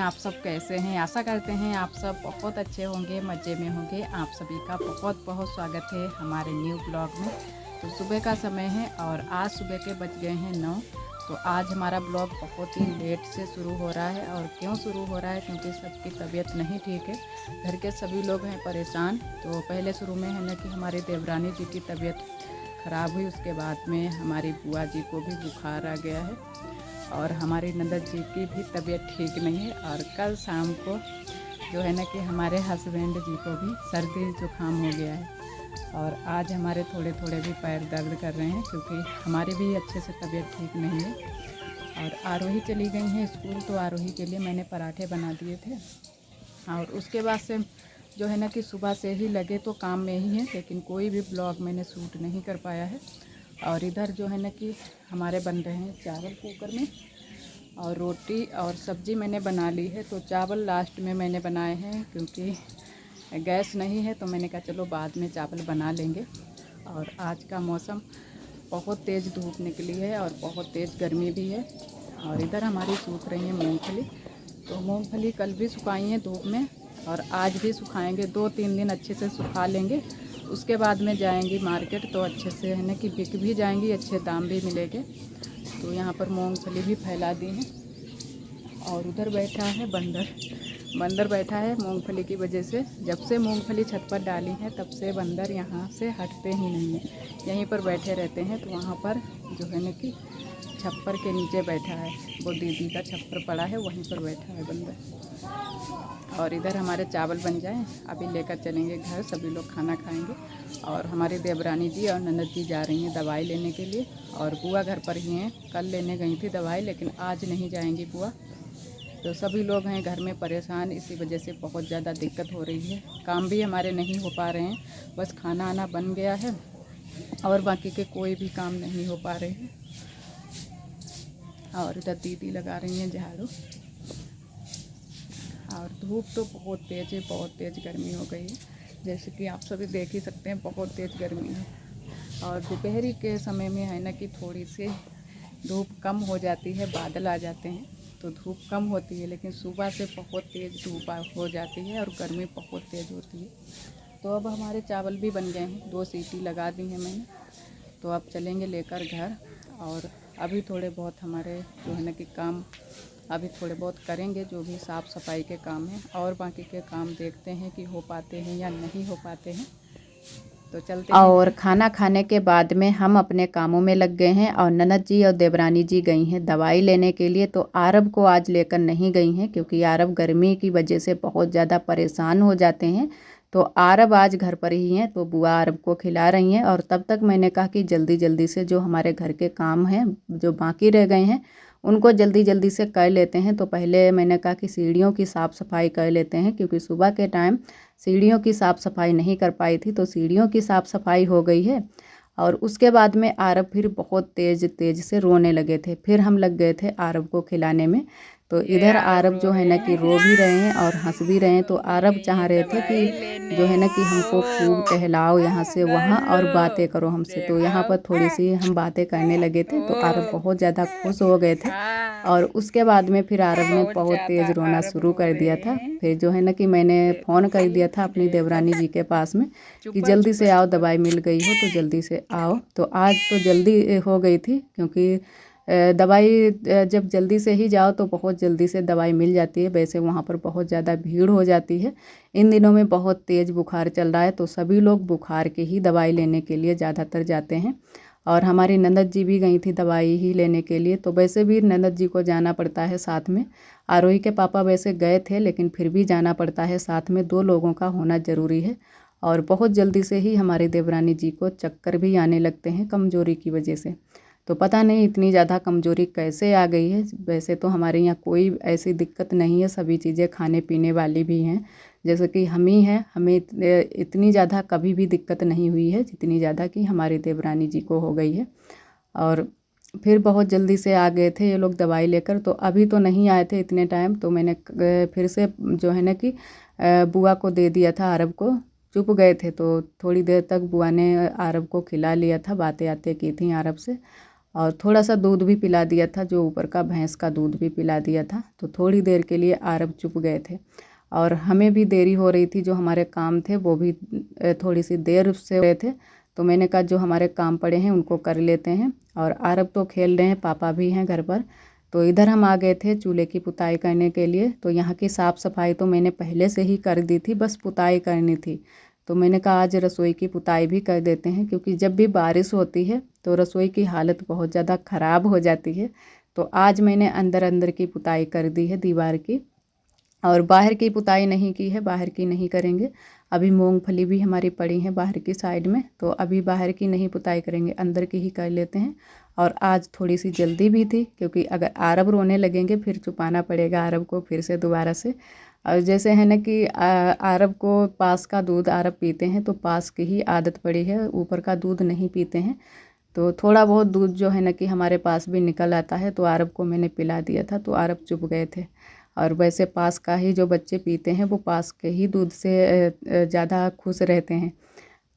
आप सब कैसे हैं। आशा करते हैं आप सब बहुत अच्छे होंगे, मज़े में होंगे। आप सभी का बहुत बहुत स्वागत है हमारे न्यू ब्लॉग में। तो सुबह का समय है और आज सुबह के बज गए हैं 9। तो आज हमारा ब्लॉग बहुत ही लेट से शुरू हो रहा है। और क्यों शुरू हो रहा है, क्योंकि सबकी तबीयत नहीं ठीक है, घर के सभी लोग हैं परेशान। तो पहले शुरू में है ना कि हमारी देवरानी जी की तबीयत ख़राब हुई, उसके बाद में हमारी बुआ जी को भी बुखार आ गया है और हमारी नंदन जी की भी तबीयत ठीक नहीं है। और कल शाम को जो है ना कि हमारे हस्बैंड जी को भी सर्दी जुकाम हो गया है। और आज हमारे थोड़े थोड़े भी पैर दर्द कर रहे हैं, क्योंकि हमारी भी अच्छे से तबीयत ठीक नहीं है। और आरोही चली गई हैं स्कूल, तो आरोही के लिए मैंने पराठे बना दिए थे। और उसके बाद से जो है ना कि सुबह से ही लगे तो काम में ही है, लेकिन कोई भी ब्लॉग मैंने शूट नहीं कर पाया है। और इधर जो है ना कि हमारे बन रहे हैं चावल कुकर में, और रोटी और सब्ज़ी मैंने बना ली है। तो चावल लास्ट में मैंने बनाए हैं, क्योंकि गैस नहीं है, तो मैंने कहा चलो बाद में चावल बना लेंगे। और आज का मौसम बहुत तेज़ धूप निकली है और बहुत तेज़ गर्मी भी है। और इधर हमारी सूख रही है मूँगफली। तो मूँगफली कल भी सुखाई है धूप में और आज भी सुखाएंगे। 2-3 दिन अच्छे से सुखा लेंगे, उसके बाद में जाएंगी मार्केट, तो अच्छे से है ना कि बिक भी जाएंगी, अच्छे दाम भी मिलेंगे। तो यहाँ पर मूंगफली भी फैला दी है। और उधर बैठा है बंदर बैठा है मूंगफली की वजह से। जब से मूंगफली छत पर डाली है तब से बंदर यहाँ से हटते ही नहीं हैं, यहीं पर बैठे रहते हैं। तो वहाँ पर जो है ना कि छप्पर के नीचे बैठा है, वो दीदी का छप्पर पड़ा है, वहीं पर बैठा है बंदर। और इधर हमारे चावल बन जाएं, अभी लेकर चलेंगे घर, सभी लोग खाना खाएंगे। और हमारी देवरानी जी और ननद जी जा रही हैं दवाई लेने के लिए, और बुआ घर पर ही हैं। कल लेने गई थी दवाई, लेकिन आज नहीं जाएंगी बुआ। तो सभी लोग हैं घर में परेशान, इसी वजह से बहुत ज़्यादा दिक्कत हो रही है। काम भी हमारे नहीं हो पा रहे हैं, बस खाना आना बन गया है और बाकी के कोई भी काम नहीं हो पा रहे हैं। और इधर दीदी लगा रही हैं झाड़ू। और धूप तो बहुत तेज़ है, बहुत तेज़ गर्मी हो गई है, जैसे कि आप सभी देख ही सकते हैं, बहुत तेज़ गर्मी है। और दोपहरी के समय में है ना कि थोड़ी सी धूप कम हो जाती है, बादल आ जाते हैं तो धूप कम होती है, लेकिन सुबह से बहुत तेज़ धूप हो जाती है और गर्मी बहुत तेज़ होती है। तो अब हमारे चावल भी बन गए हैं, 2 सीटी लगा दी हैं मैंने। तो अब चलेंगे लेकर घर। और अभी थोड़े बहुत हमारे जो है ना कि काम अभी थोड़े बहुत करेंगे, जो भी साफ़ सफाई के काम हैं, और बाकी के काम देखते हैं कि हो पाते हैं या नहीं हो पाते हैं। तो चलते हैं। और खाना खाने के बाद में हम अपने कामों में लग गए हैं, और ननद जी और देवरानी जी गई हैं दवाई लेने के लिए। तो आरब को आज लेकर नहीं गई हैं, क्योंकि आरब गर्मी की वजह से बहुत ज़्यादा परेशान हो जाते हैं। तो आरब आज घर पर ही हैं, तो बुआ आरब को खिला रही हैं। और तब तक मैंने कहा कि जल्दी जल्दी से जो हमारे घर के काम हैं, जो बाकी रह गए हैं, उनको जल्दी जल्दी से कर लेते हैं। तो पहले मैंने कहा कि सीढ़ियों की साफ़ सफाई कर लेते हैं, क्योंकि सुबह के टाइम सीढ़ियों की साफ़ सफाई नहीं कर पाई थी। तो सीढ़ियों की साफ़ सफाई हो गई है। और उसके बाद में आरब फिर बहुत तेज़ तेज़ से रोने लगे थे, फिर हम लग गए थे आरब को खिलाने में। तो इधर आरब जो है ना कि रो भी रहे हैं और हंस भी रहे हैं। तो आरब चाह रहे थे कि जो है ना कि हमको खूब टहलाओ यहाँ से वहाँ और बातें करो हमसे। तो यहाँ पर थोड़ी सी हम बातें करने लगे थे, तो आरब बहुत ज़्यादा खुश हो गए थे। और उसके बाद में फिर आरब ने बहुत तेज़ रोना शुरू कर दिया था। फिर जो है ना कि मैंने फ़ोन कर दिया था अपनी देवरानी जी के पास में कि जल्दी से आओ, दवाई मिल गई हो तो जल्दी से आओ। तो आज तो जल्दी हो गई थी, क्योंकि दवाई जब जल्दी से ही जाओ तो बहुत जल्दी से दवाई मिल जाती है। वैसे वहाँ पर बहुत ज़्यादा भीड़ हो जाती है। इन दिनों में बहुत तेज़ बुखार चल रहा है, तो सभी लोग बुखार की ही दवाई लेने के लिए ज़्यादातर जाते हैं। और हमारी ननद जी भी गई थी दवाई ही लेने के लिए। तो वैसे भी ननद जी को जाना पड़ता है साथ में। आरोही के पापा वैसे गए थे, लेकिन फिर भी जाना पड़ता है साथ में, 2 लोगों का होना ज़रूरी है। और बहुत जल्दी से ही हमारी देवरानी जी को चक्कर भी आने लगते हैं कमज़ोरी की वजह से। तो पता नहीं इतनी ज़्यादा कमज़ोरी कैसे आ गई है। वैसे तो हमारे यहाँ कोई ऐसी दिक्कत नहीं है, सभी चीज़ें खाने पीने वाली भी हैं, जैसे कि हम ही हैं। हमें इतनी ज़्यादा कभी भी दिक्कत नहीं हुई है जितनी ज़्यादा कि हमारी देवरानी जी को हो गई है। और फिर बहुत जल्दी से आ गए थे ये लोग दवाई लेकर। तो अभी तो नहीं आए थे इतने टाइम, तो मैंने फिर से जो है ना कि बुआ को दे दिया था आरब को। चुप गए थे, तो थोड़ी देर तक बुआ ने आरब को खिला लिया था, बातें आते की थी आरब से। और थोड़ा सा दूध भी पिला दिया था, जो ऊपर का भैंस का दूध भी पिला दिया था। तो थोड़ी देर के लिए आरब चुप गए थे और हमें भी देरी हो रही थी, जो हमारे काम थे वो भी थोड़ी सी देर से हो रहे थे। तो मैंने कहा जो हमारे काम पड़े हैं उनको कर लेते हैं। और आरब तो खेल रहे हैं, पापा भी हैं घर पर। तो इधर हम आ गए थे चूल्हे की पुताई करने के लिए। तो यहाँ की साफ़ सफाई तो मैंने पहले से ही कर दी थी, बस पुताई करनी थी। तो मैंने कहा आज रसोई की पुताई भी कर देते हैं, क्योंकि जब भी बारिश होती है तो रसोई की हालत बहुत ज़्यादा ख़राब हो जाती है। तो आज मैंने अंदर अंदर की पुताई कर दी है दीवार की, और बाहर की पुताई नहीं की है, बाहर की नहीं करेंगे। अभी मूंगफली भी हमारी पड़ी है बाहर की साइड में, तो अभी बाहर की नहीं पुताई करेंगे, अंदर की ही कर लेते हैं। और आज थोड़ी सी जल्दी भी थी, क्योंकि अगर आरब रोने लगेंगे फिर छुपाना पड़ेगा आरब को फिर से दोबारा से। और जैसे है ना कि आरब को पास का दूध आरब पीते हैं, तो पास की ही आदत पड़ी है, ऊपर का दूध नहीं पीते हैं। तो थोड़ा बहुत दूध जो है ना कि हमारे पास भी निकल आता है, तो आरब को मैंने पिला दिया था, तो आरब चुप गए थे। और वैसे पास का ही जो बच्चे पीते हैं वो पास के ही दूध से ज़्यादा खुश रहते हैं।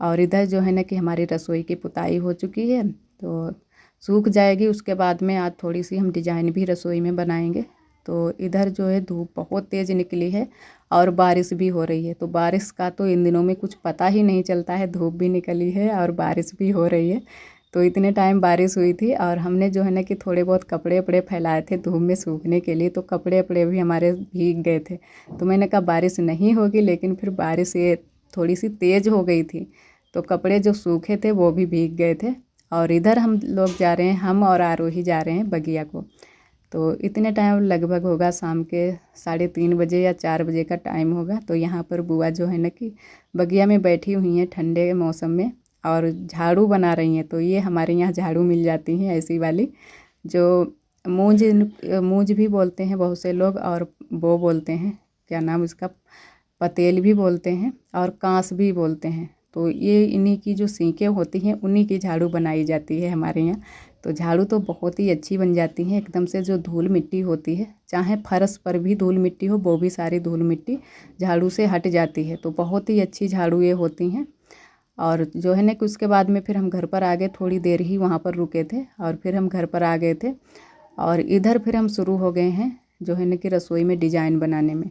और इधर जो है ना कि हमारी रसोई की पुताई हो चुकी है, तो सूख जाएगी। उसके बाद में आज थोड़ी सी हम डिजाइन भी रसोई में बनाएंगे। तो इधर जो है धूप बहुत तेज़ निकली है और बारिश भी हो रही है। तो बारिश का तो इन दिनों में कुछ पता ही नहीं चलता है, धूप भी निकली है और बारिश भी हो रही है। तो इतने टाइम बारिश हुई थी और हमने जो है ना कि थोड़े बहुत कपड़े वपड़े फैलाए थे धूप में सूखने के लिए, तो कपड़े वपड़े भी हमारे भीग गए थे। तो मैंने कहा बारिश नहीं होगी, लेकिन फिर बारिश ये थोड़ी सी तेज़ हो गई थी, तो कपड़े जो सूखे थे वो भी भीग गए थे। और इधर हम लोग जा रहे हैं, हम और आरोही जा रहे हैं बगिया को। तो इतने टाइम लगभग होगा शाम के 3:30 बजे या 4 बजे का टाइम होगा। तो यहाँ पर बुआ जो है ना कि बगिया में बैठी हुई हैं ठंडे मौसम में और झाड़ू बना रही हैं। तो ये हमारे यहाँ झाड़ू मिल जाती हैं ऐसी वाली, जो मूंज मूंज भी बोलते हैं बहुत से लोग, और वो बोलते हैं क्या नाम उसका, पतेल भी बोलते हैं और कांस भी बोलते हैं। तो ये इन्हीं की जो सीखें होती हैं उन्हीं की झाड़ू बनाई जाती है हमारे यहाँ। तो झाड़ू तो बहुत ही अच्छी बन जाती है एकदम से। जो धूल मिट्टी होती है, चाहे फर्श पर भी धूल मिट्टी हो, वो भी सारी धूल मिट्टी झाड़ू से हट जाती है। तो बहुत ही अच्छी झाड़ू ये होती हैं। और जो है ना कि उसके बाद में फिर हम घर पर आ गए, थोड़ी देर ही वहाँ पर रुके थे और फिर हम घर पर आ गए थे। और इधर फिर हम शुरू हो गए हैं जो है ना कि रसोई में डिजाइन बनाने में।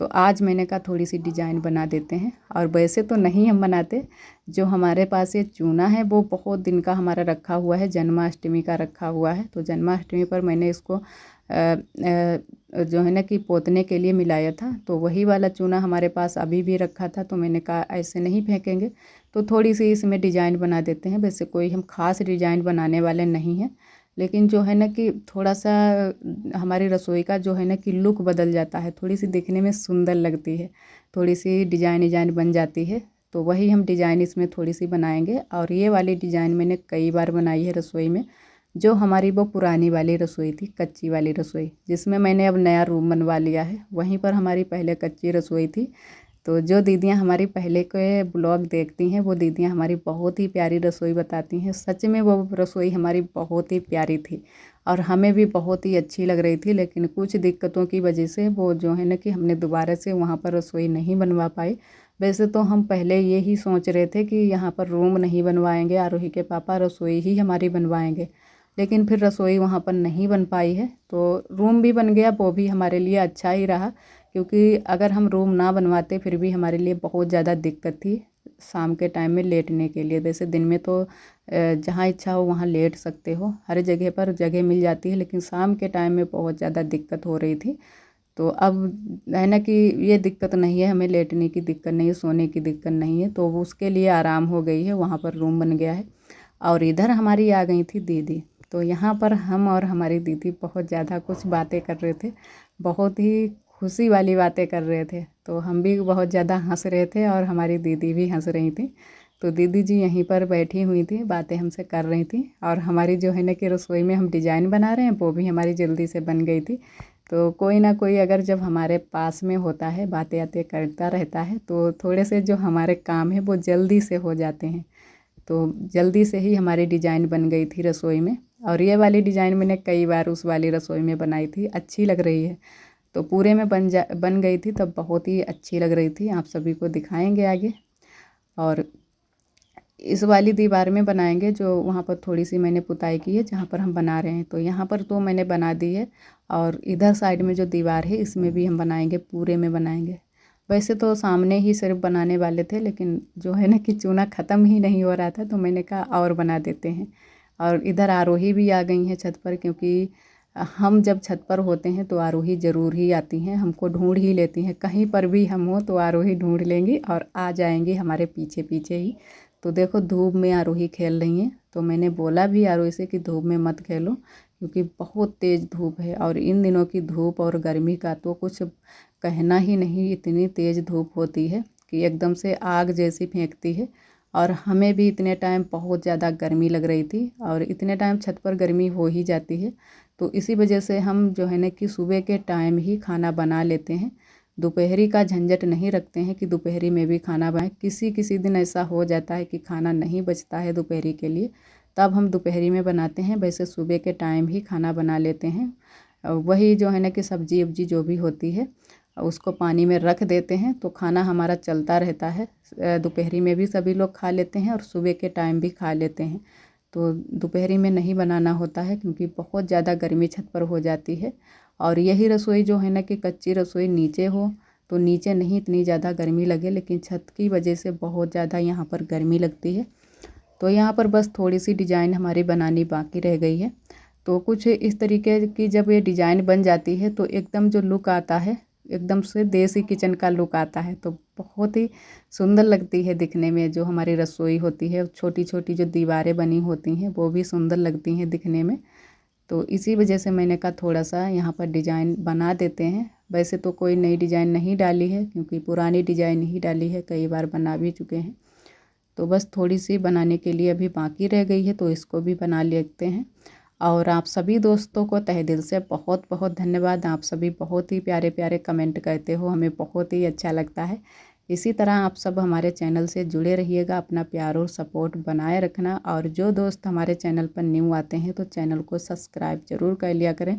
तो आज मैंने कहा थोड़ी सी डिजाइन बना देते हैं। और वैसे तो नहीं हम बनाते, जो हमारे पास ये चूना है वो बहुत दिन का हमारा रखा हुआ है, जन्माष्टमी का रखा हुआ है। तो जन्माष्टमी पर मैंने इसको जो है ना कि पोतने के लिए मिलाया था। तो वही वाला चूना हमारे पास अभी भी रखा था, तो मैंने कहा ऐसे नहीं फेंकेंगे, तो थोड़ी सी इसमें डिजाइन बना देते हैं। वैसे कोई हम खास डिजाइन बनाने वाले नहीं हैं, लेकिन जो है ना कि थोड़ा सा हमारी रसोई का जो है ना कि लुक बदल जाता है, थोड़ी सी दिखने में सुंदर लगती है, थोड़ी सी डिजाइन बन जाती है। तो वही हम डिजाइन इसमें थोड़ी सी बनाएंगे। और ये वाली डिजाइन मैंने कई बार बनाई है रसोई में। जो हमारी वो पुरानी वाली रसोई थी, कच्ची वाली रसोई, जिसमें मैंने अब नया रूम बनवा लिया है, वहीं पर हमारी पहले कच्ची रसोई थी। तो जो दीदियाँ हमारी पहले के ब्लॉग देखती हैं, वो दीदियाँ हमारी बहुत ही प्यारी रसोई बताती हैं। सच में वो रसोई हमारी बहुत ही प्यारी थी और हमें भी बहुत ही अच्छी लग रही थी। लेकिन कुछ दिक्कतों की वजह से वो जो है ना कि हमने दोबारा से वहाँ पर रसोई नहीं बनवा पाई। वैसे तो हम पहले ये ही सोच रहे थे कि यहाँ पर रूम नहीं बनवाएंगे, आरोही के पापा रसोई ही हमारी बनवाएंगे, लेकिन फिर रसोई वहाँ पर नहीं बन पाई है। तो रूम भी बन गया, वो भी हमारे लिए अच्छा ही रहा, क्योंकि अगर हम रूम ना बनवाते फिर भी हमारे लिए बहुत ज़्यादा दिक्कत थी शाम के टाइम में लेटने के लिए। वैसे दिन में तो जहाँ इच्छा हो वहाँ लेट सकते हो, हर जगह पर जगह मिल जाती है, लेकिन शाम के टाइम में बहुत ज़्यादा दिक्कत हो रही थी। तो अब है ना कि ये दिक्कत नहीं है, हमें लेटने की दिक्कत नहीं है, सोने की दिक्कत नहीं है, तो वो उसके लिए आराम हो गई है, वहाँ पर रूम बन गया है। और इधर हमारी आ गई थी दीदी। तो यहाँ पर हम और हमारी दीदी बहुत ज़्यादा कुछ बातें कर रहे थे, बहुत ही खुशी वाली बातें कर रहे थे। तो हम भी बहुत ज़्यादा हंस रहे थे और हमारी दीदी भी हंस रही थी। तो दीदी जी यहीं पर बैठी हुई थी, बातें हमसे कर रही थी। और हमारी जो है ना कि रसोई में हम डिज़ाइन बना रहे हैं, वो भी हमारी जल्दी से बन गई थी। तो कोई ना कोई अगर जब हमारे पास में होता है, बातें आते करता रहता है, तो थोड़े से जो हमारे काम है वो जल्दी से हो जाते हैं। तो जल्दी से ही हमारी डिज़ाइन बन गई थी रसोई में। और ये वाली डिज़ाइन मैंने कई बार उस वाली रसोई में बनाई थी, अच्छी लग रही है। तो पूरे में बन गई थी, तब बहुत ही अच्छी लग रही थी, आप सभी को दिखाएंगे आगे। और इस वाली दीवार में बनाएंगे जो वहाँ पर थोड़ी सी मैंने पुताई की है जहाँ पर हम बना रहे हैं। तो यहाँ पर तो मैंने बना दी है और इधर साइड में जो दीवार है इसमें भी हम बनाएंगे, पूरे में बनाएंगे। वैसे तो सामने ही सिर्फ बनाने वाले थे, लेकिन जो है ना कि चूना ख़त्म ही नहीं हो रहा था, तो मैंने कहा और बना देते हैं। और इधर आरोही भी आ गई हैं छत पर, क्योंकि हम जब छत पर होते हैं तो आरोही ज़रूर ही आती हैं, हमको ढूंढ ही लेती हैं। कहीं पर भी हम हो तो आरोही ढूंढ लेंगी और आ जाएंगी हमारे पीछे पीछे ही। तो देखो धूप में आरोही खेल रही हैं। तो मैंने बोला भी आरोही से कि धूप में मत खेलो, क्योंकि बहुत तेज़ धूप है। और इन दिनों की धूप और गर्मी का तो कुछ कहना ही नहीं, इतनी तेज़ धूप होती है कि एकदम से आग जैसी फेंकती है। और हमें भी इतने टाइम बहुत ज़्यादा गर्मी लग रही थी, और इतने टाइम छत पर गर्मी हो ही जाती है। तो इसी वजह से हम जो है ना कि सुबह के टाइम ही खाना बना लेते हैं। दोपहरी का झंझट नहीं रखते हैं कि दोपहरी में भी खाना बनाएं। किसी किसी दिन ऐसा हो जाता है कि खाना नहीं बचता है दोपहरी के लिए, तब हम दोपहरी में बनाते हैं। वैसे सुबह के टाइम ही खाना बना लेते हैं। वही जो है ना कि सब्जी वब्जी जो भी होती है उसको पानी में रख देते हैं, तो खाना हमारा चलता रहता है। दोपहरी में भी सभी लोग खा लेते हैं और सुबह के टाइम भी खा लेते हैं। तो दोपहरी में नहीं बनाना होता है, क्योंकि बहुत ज़्यादा गर्मी छत पर हो जाती है। और यही रसोई जो है ना कि कच्ची रसोई नीचे हो तो नीचे नहीं इतनी ज़्यादा गर्मी लगे, लेकिन छत की वजह से बहुत ज़्यादा यहाँ पर गर्मी लगती है। तो यहाँ पर बस थोड़ी सी डिज़ाइन हमारी बनानी बाकी रह गई है। तो कुछ इस तरीके की जब ये डिज़ाइन बन जाती है तो एकदम जो लुक आता है, एकदम से देसी किचन का लुक आता है। तो बहुत ही सुंदर लगती है दिखने में। जो हमारी रसोई होती है, छोटी छोटी जो दीवारें बनी होती हैं वो भी सुंदर लगती हैं दिखने में। तो इसी वजह से मैंने कहा थोड़ा सा यहाँ पर डिज़ाइन बना देते हैं। वैसे तो कोई नई डिज़ाइन नहीं डाली है, क्योंकि पुरानी डिज़ाइन ही डाली है, कई बार बना भी चुके हैं। तो बस थोड़ी सी बनाने के लिए अभी बाकी रह गई है, तो इसको भी बना लेते हैं। और आप सभी दोस्तों को तहे दिल से बहुत बहुत धन्यवाद। आप सभी बहुत ही प्यारे प्यारे कमेंट करते हो, हमें बहुत ही अच्छा लगता है। इसी तरह आप सब हमारे चैनल से जुड़े रहिएगा, अपना प्यार और सपोर्ट बनाए रखना। और जो दोस्त हमारे चैनल पर न्यू आते हैं तो चैनल को सब्सक्राइब ज़रूर कर लिया करें।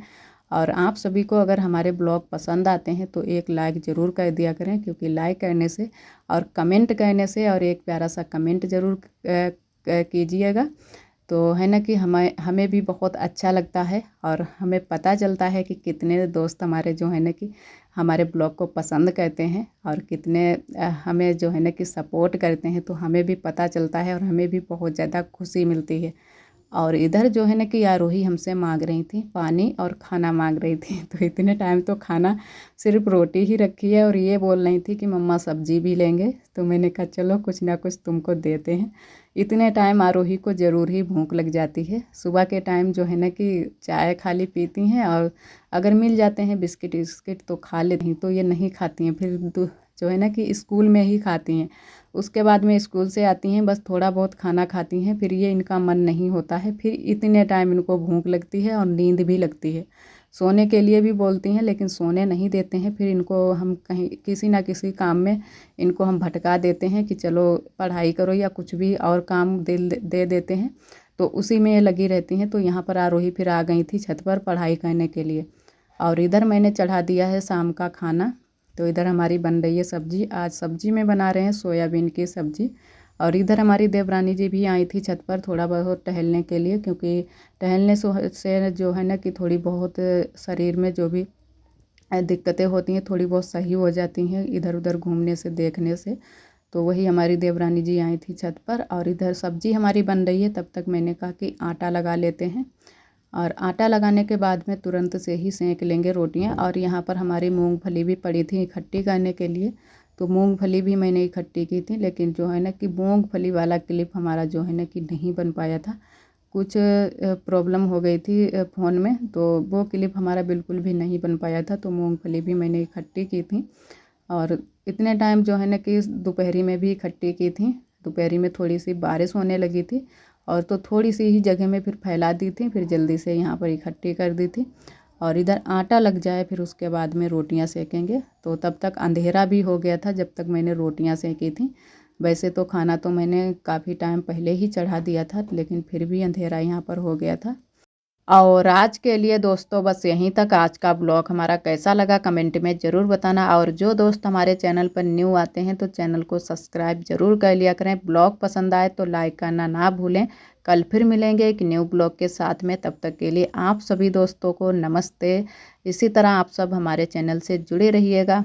और आप सभी को अगर हमारे ब्लॉग पसंद आते हैं तो एक लाइक ज़रूर कर दिया करें, क्योंकि लाइक करने से और कमेंट करने से, और एक प्यारा सा कमेंट ज़रूर कीजिएगा, तो है ना कि हमें भी बहुत अच्छा लगता है। और हमें पता चलता है कि कितने दोस्त हमारे जो है ना कि हमारे ब्लॉग को पसंद करते हैं, और कितने हमें जो है ना कि सपोर्ट करते हैं। तो हमें भी पता चलता है और हमें भी बहुत ज़्यादा खुशी मिलती है। और इधर जो है ना कि आरोही हमसे मांग रही थी पानी और खाना मांग रही थी। तो इतने टाइम तो खाना सिर्फ रोटी ही रखी है, और ये बोल रही थी कि मम्मा सब्जी भी लेंगे। तो मैंने कहा चलो कुछ ना कुछ तुमको देते हैं। इतने टाइम आरोही को ज़रूर ही भूख लग जाती है। सुबह के टाइम जो है ना कि चाय खाली पीती हैं, और अगर मिल जाते हैं बिस्किट विस्किट तो खा लेती हैं। तो ये नहीं खाती हैं, फिर जो है ना कि स्कूल में ही खाती हैं। उसके बाद में स्कूल से आती हैं, बस थोड़ा बहुत खाना खाती हैं, फिर ये इनका मन नहीं होता है। फिर इतने टाइम इनको भूख लगती है और नींद भी लगती है। सोने के लिए भी बोलती हैं, लेकिन सोने नहीं देते हैं। फिर इनको हम कहीं किसी ना किसी काम में इनको हम भटका देते हैं कि चलो पढ़ाई करो, या कुछ भी और काम दे देते हैं। तो उसी में ये लगी रहती हैं। तो यहाँ पर आरोही फिर आ गई थी छत पर पढ़ाई करने के लिए। और इधर मैंने चढ़ा दिया है शाम का खाना। तो इधर हमारी बन रही है सब्जी। आज सब्जी में बना रहे हैं सोयाबीन की सब्जी। और इधर हमारी देवरानी जी भी आई थी छत पर थोड़ा बहुत टहलने के लिए, क्योंकि टहलने से जो है ना कि थोड़ी बहुत शरीर में जो भी दिक्कतें होती हैं थोड़ी बहुत सही हो जाती हैं इधर उधर घूमने से, देखने से। तो वही हमारी देवरानी जी आई थी छत पर। और इधर सब्जी हमारी बन रही है, तब तक मैंने कहा कि आटा लगा लेते हैं। और आटा लगाने के बाद में तुरंत से ही सेंक लेंगे रोटियां। और यहाँ पर हमारी मूंगफली भी पड़ी थी इकट्ठी करने के लिए, तो मूंगफली भी मैंने इकट्ठी की थी। लेकिन जो है ना कि मूंगफली वाला क्लिप हमारा जो है ना कि नहीं बन पाया था, कुछ प्रॉब्लम हो गई थी फ़ोन में, तो वो क्लिप हमारा बिल्कुल भी नहीं बन पाया था। तो मूंगफली भी मैंने इकट्ठी की थी। और इतने टाइम जो है ना कि दोपहरी में भी इकट्ठी की थी। दोपहरी में थोड़ी सी बारिश होने लगी थी, और तो थोड़ी सी ही जगह में फिर फैला दी थी, फिर जल्दी से यहाँ पर इकट्ठी कर दी थी। और इधर आटा लग जाए फिर उसके बाद में रोटियाँ सेकेंगे। तो तब तक अंधेरा भी हो गया था जब तक मैंने रोटियाँ सेकी थी। वैसे तो खाना तो मैंने काफ़ी टाइम पहले ही चढ़ा दिया था, लेकिन फिर भी अंधेरा यहाँ पर हो गया था। और आज के लिए दोस्तों बस यहीं तक। आज का ब्लॉग हमारा कैसा लगा कमेंट में ज़रूर बताना। और जो दोस्त हमारे चैनल पर न्यू आते हैं तो चैनल को सब्सक्राइब ज़रूर कर लिया करें। ब्लॉग पसंद आए तो लाइक करना ना भूलें। कल फिर मिलेंगे एक न्यू ब्लॉग के साथ में। तब तक के लिए आप सभी दोस्तों को नमस्ते। इसी तरह आप सब हमारे चैनल से जुड़े रहिएगा।